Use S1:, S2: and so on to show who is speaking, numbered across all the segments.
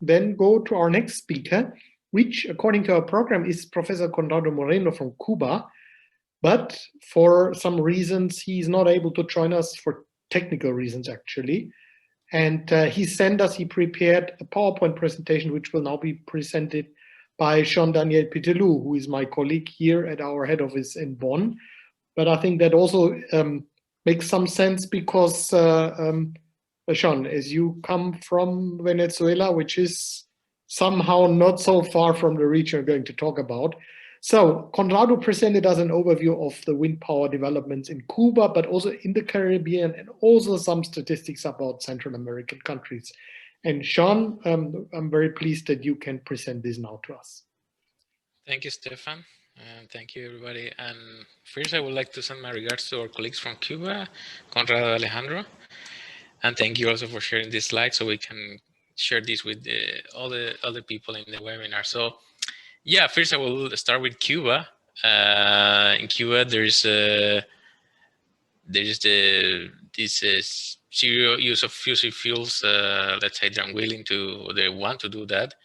S1: then go to our next speaker, which, according to our program, is Professor Conrado Moreno from Cuba. But for some reasons, he's not able to join us, for technical reasons, actually. And he prepared a PowerPoint presentation, which will now be presented by Jean-Daniel Pitteould, who is my colleague here at our head office in Bonn. But I think that also makes some sense because, Jean, as you come from Venezuela, which is somehow not so far from the region we're going to talk about. So Conrado presented us an overview of the wind power developments in Cuba, but also in the Caribbean, and also some statistics about Central American countries. And Jean, I'm very pleased that you can present this now to us.
S2: Thank you, Stefan. And thank you, everybody. And first, I would like to send my regards to our colleagues from Cuba, Conrado, Alejandro. And thank you also for sharing this slide so we can share this with all the other people in the webinar. So, yeah, first I will start with Cuba. In Cuba, there's this zero use of fossil fuels. Let's say they're unwilling to, they want to do that.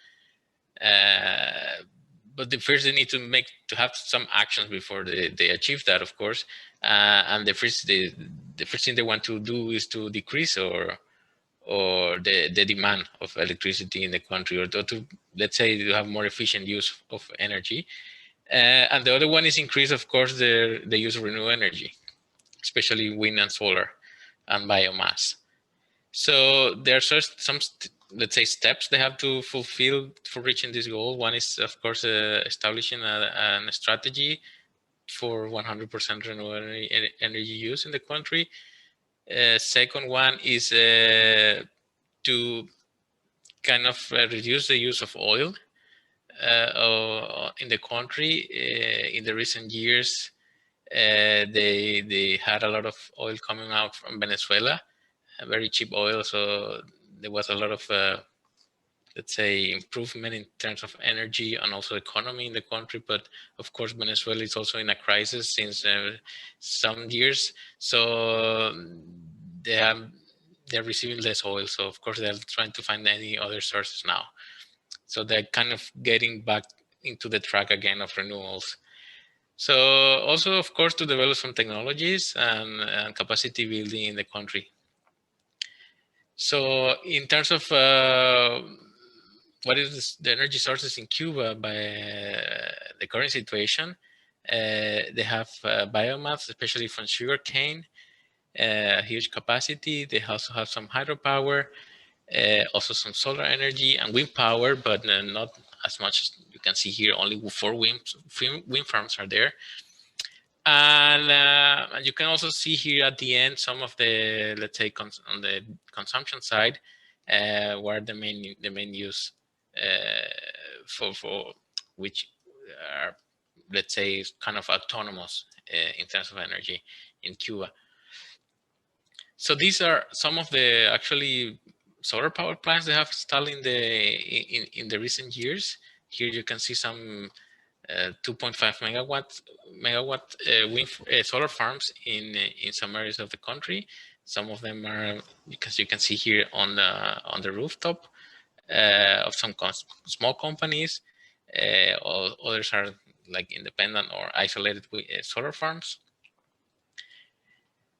S2: But first they need to have some actions before they achieve that, of course. And the first thing they want to do is to decrease or the demand of electricity in the country, or to, let's say, to have more efficient use of energy. And the other one is increase, of course, the use of renewable energy, especially wind and solar and biomass. So there are some, let's say, steps they have to fulfill for reaching this goal. One is, of course, establishing a strategy for 100% renewable energy use in the country. Second one is to kind of reduce the use of oil in the country. In the recent years, they had a lot of oil coming out from Venezuela, very cheap oil. So there was a lot of, let's say, improvement in terms of energy and also economy in the country. But of course, Venezuela is also in a crisis since some years. So they're receiving less oil. So of course, they're trying to find any other sources now. So they're kind of getting back into the track again of renewables. So also, of course, to develop some technologies and capacity building in the country. So in terms of what is the energy sources in Cuba by the current situation, they have biomass, especially from sugarcane, huge capacity. They also have some hydropower, also some solar energy and wind power, but not as much as you can see here. Only 4 wind farms are there. And you can also see here at the end some of the, let's say, on the consumption side, where the main use for which are, let's say, kind of autonomous in terms of energy in Cuba. So these are some of the actually solar power plants they have installed in the recent years. Here you can see some 2.5 megawatt wind solar farms in some areas of the country. Some of them are, because you can see here on the rooftop of some small companies. Others are like independent or isolated solar farms.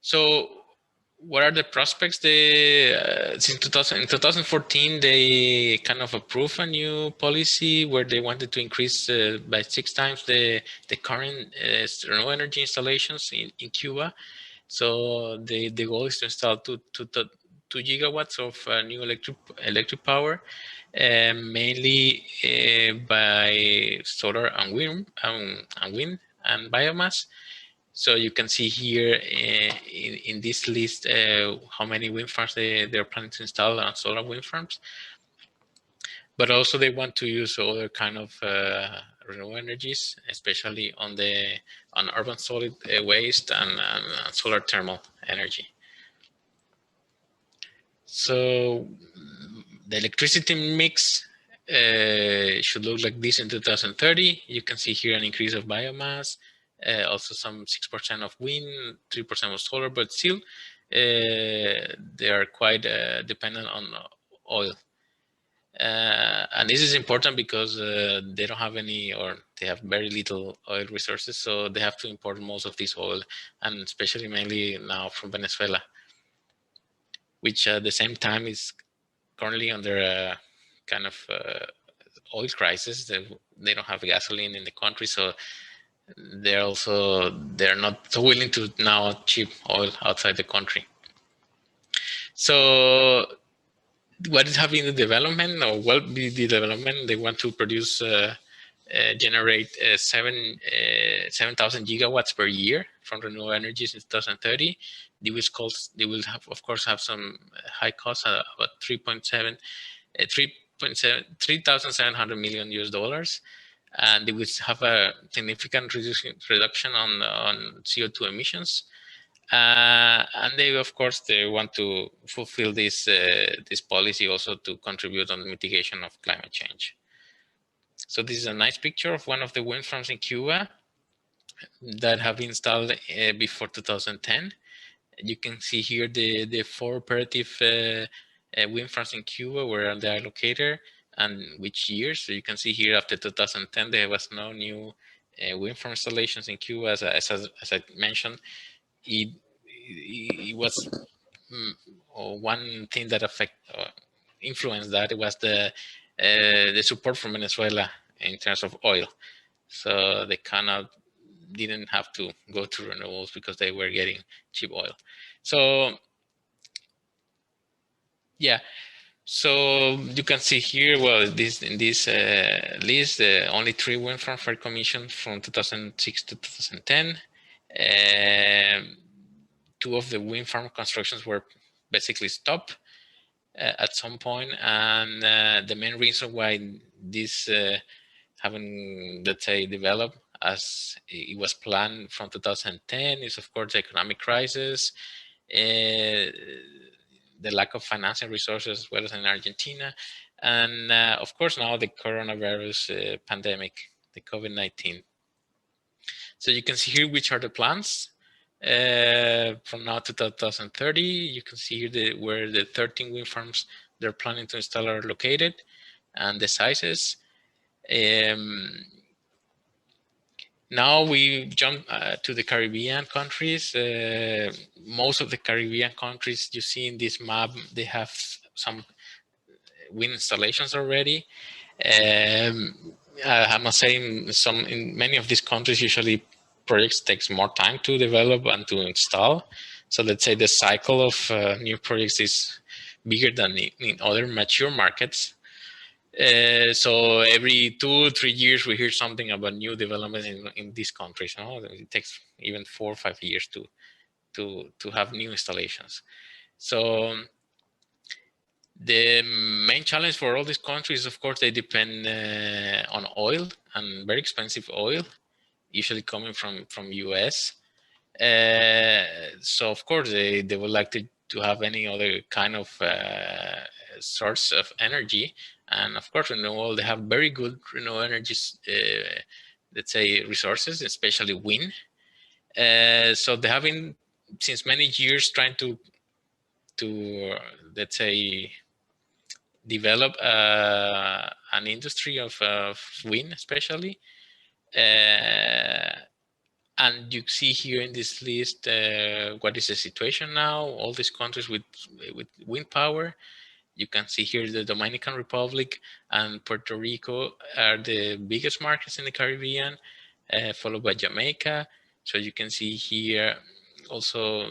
S2: So what are the prospects? Since 2014, they kind of approved a new policy where they wanted to increase by 6 times the current renewable energy installations in Cuba. So the goal is to install 2 gigawatts of new electric power, mainly by solar and wind and biomass. So you can see here in this list how many wind farms they're planning to install on solar wind farms. But also they want to use other kind of renewable energies, especially on urban solid waste and solar thermal energy. So the electricity mix should look like this in 2030. You can see here an increase of biomass, also some 6% of wind, 3% of solar, but still they are quite dependent on oil. And this is important because they don't have any, or they have very little oil resources, so they have to import most of this oil, and especially mainly now from Venezuela, which at the same time is currently under a kind of oil crisis. They don't have gasoline in the country, so they're not so willing to now ship oil outside the country. So what is happening in the development, or will be the development? They want to produce, generate 7,000 gigawatts per year from renewable energies in 2030. They will have, of course, have some high costs, about 3,700 million US dollars, and they will have a significant reduction on CO2 emissions. And they, of course, they want to fulfill this policy also to contribute on the mitigation of climate change. So this is a nice picture of one of the wind farms in Cuba that have been installed before 2010. You can see here the 4 operative wind farms in Cuba, where they are located and which year. So you can see here after 2010 there was no new wind farm installations in Cuba. As I mentioned, it was one thing that influenced that. It was the support from Venezuela in terms of oil. So they didn't have to go to renewables because they were getting cheap oil. So yeah, so you can see here, well, in this list, only 3 wind farms were commissioned from 2006 to 2010. 2 of the wind farm constructions were basically stopped at some point, and the main reason why this haven't, let's say, developed as it was planned from 2010 is, of course, the economic crisis, the lack of financing resources as well as in Argentina, and of course now the coronavirus pandemic, the COVID-19. So you can see here which are the plans from now to 2030. You can see here where the 13 wind farms they're planning to install are located and the sizes. Now we jump to the Caribbean countries. Most of the Caribbean countries you see in this map, they have some wind installations already. I must say, in many of these countries, usually projects takes more time to develop and to install. So let's say the cycle of new projects is bigger than in other mature markets. So every 2-3 years we hear something about new developments in these countries. It takes even 4 or 5 years to have new installations. So the main challenge for all these countries, of course, they depend on oil, and very expensive oil, usually coming from US. So of course they would like to have any other kind of source of energy. And of course, renewable, they have very good renewable energies, let's say, resources, especially wind. So they have been, since many years, trying to let's say, develop an industry of wind, especially. And you see here in this list what is the situation now. All these countries with wind power. You can see here the Dominican Republic and Puerto Rico are the biggest markets in the Caribbean, followed by Jamaica. So you can see here also,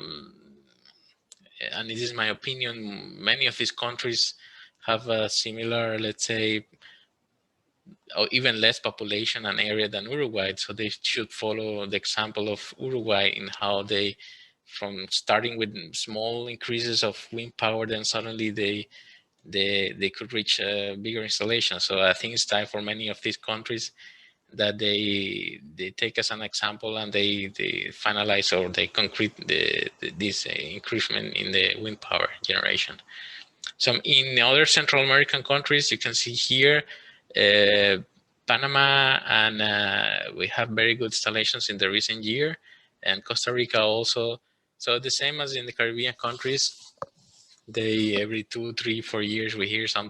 S2: and this is my opinion, many of these countries have a similar, let's say, or even less population and area than Uruguay. So they should follow the example of Uruguay in how they, from starting with small increases of wind power, then suddenly they could reach bigger installations. So I think it's time for many of these countries that they take as an example, and they finalize or they concrete this increasement in the wind power generation. So in other Central American countries, you can see here Panama, and we have very good installations in the recent year, and Costa Rica also. So the same as in the Caribbean countries, every 2, 3, 4 years we hear some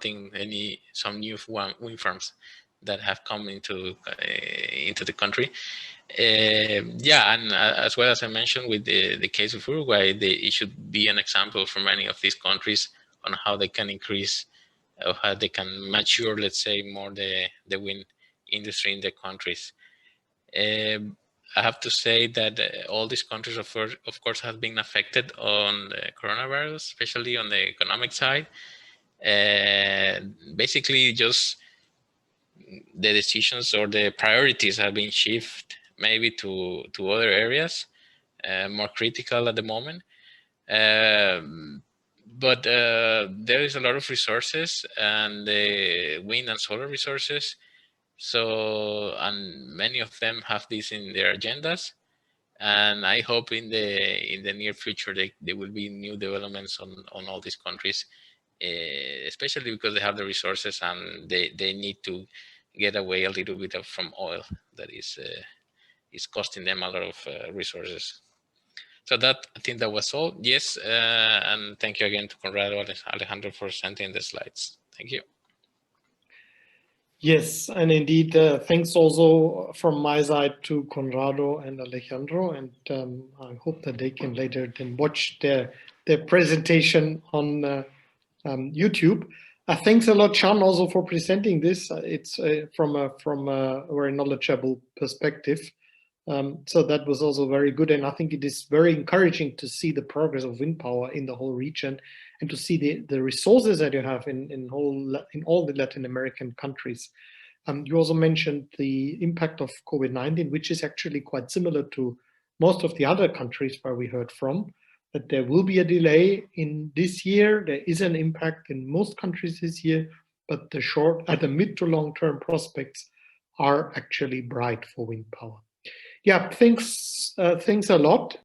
S2: new wind farms that have come into the country. Yeah, and as well as I mentioned with the case of Uruguay, it should be an example for many of these countries on how they can increase, or how they can mature, let's say, more the wind industry in the countries. I have to say that all these countries, of course, have been affected on the coronavirus, especially on the economic side. Basically, just the decisions or the priorities have been shifted maybe to other areas, more critical at the moment. But there is a lot of resources, and the wind and solar resources. So, and many of them have this in their agendas, and I hope in the near future there will be new developments on all these countries, especially because they have the resources and they need to get away a little bit from oil that is costing them a lot of resources. So that, I think that was all. Yes, and thank you again to Conrado and Alejandro for sending the slides. Thank you.
S1: Yes, and indeed, thanks also from my side to Conrado and Alejandro, and I hope that they can later then watch their presentation on YouTube. Thanks a lot, Sean, also for presenting this. It's from a very knowledgeable perspective. So that was also very good, and I think it is very encouraging to see the progress of wind power in the whole region, and to see the resources that you have in all the Latin American countries. You also mentioned the impact of COVID-19, which is actually quite similar to most of the other countries where we heard from, that there will be a delay in this year. There is an impact in most countries this year, but the mid to long-term prospects are actually bright for wind power. Yeah, thanks a lot.